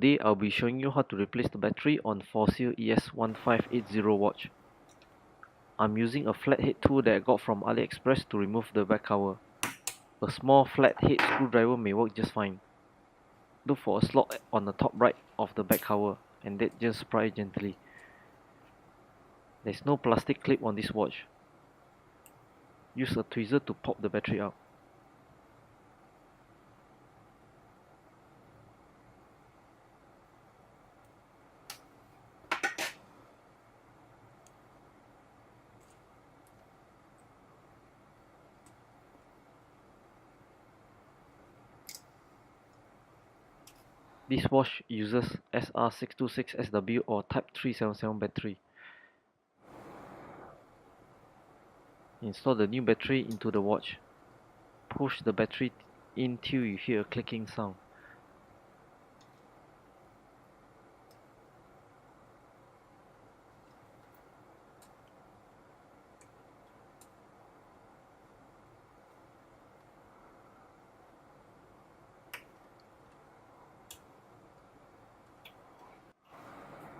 Today I'll be showing you how to replace the battery on Fossil ES-1580 watch. I'm using a flathead tool that I got from AliExpress to remove the back cover. A small flathead screwdriver may work just fine. Look for a slot on the top right of the back cover and then just pry it gently. There's no plastic clip on this watch. Use a tweezer to pop the battery out. This watch uses SR626SW or Type 377 battery. Install the new battery into the watch. Push the battery in till you hear a clicking sound.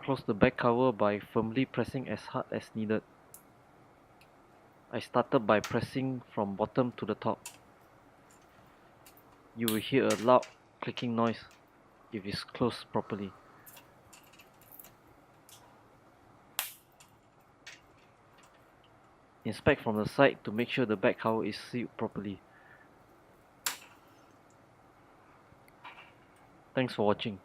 Close the back cover by firmly pressing as hard as needed. I started by pressing from bottom to the top. You will hear a loud clicking noise if it's closed properly. Inspect from the side to make sure the back cover is sealed properly. Thanks for watching.